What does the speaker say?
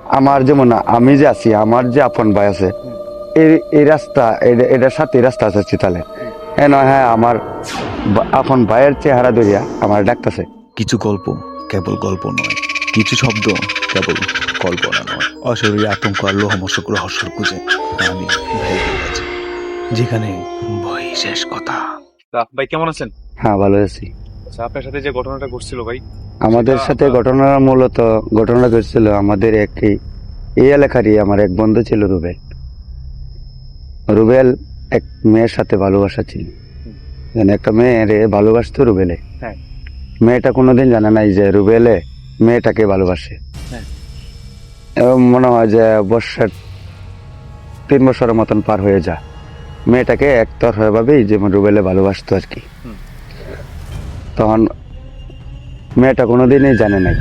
আমার যেমন আমি যে আছি, আমার যে আপন ভাই আছে, এই রাস্তা এটার সাথে রাস্তা আছে চিতালে। হ্যাঁ নয়, হ্যাঁ আমার আপন ভাইয়ের চেহারা ধরিয়া আমার ডাকতেছে। কিছু গল্প কেবল গল্প নয়, কিছু শব্দ কেবল কল্পনা নয়, অশরীরী আতঙ্ক আর লোহমশক রহস্যর খুঁজে আমি ভাইয়ের কাছে, যেখানে ভয় শেষ কথা। ভাই কেমন আছেন? হ্যাঁ ভালো আছি। আচ্ছা, আপনার সাথে যে ঘটনাটা ঘটছিল ভাই, আমাদের সেটা সাথে আমরা- ঘটনাটা ঘটছিল আমাদের এই এলাকারই আমার এক বন্ধু ছিল রুবেল। রুবেল এক মেয়ের সাথে ভালোবাসা ছিল, মানে একটা মেয়ের ভালোবাসতো রুবেলে। হ্যাঁ। মেয়েটা কোনোদিন জানে নাই যে রুবেলে মেয়েটাকে ভালোবাসে। হ্যাঁ। এবং মনে হয় যে 3 বছরের মতন পার হয়ে যায়, মেয়েটাকে একতরফা ভাবেই যেমন রুবেলে ভালোবাসতো আর কি। তখন মেয়েটা কোনোদিনই জানে নাই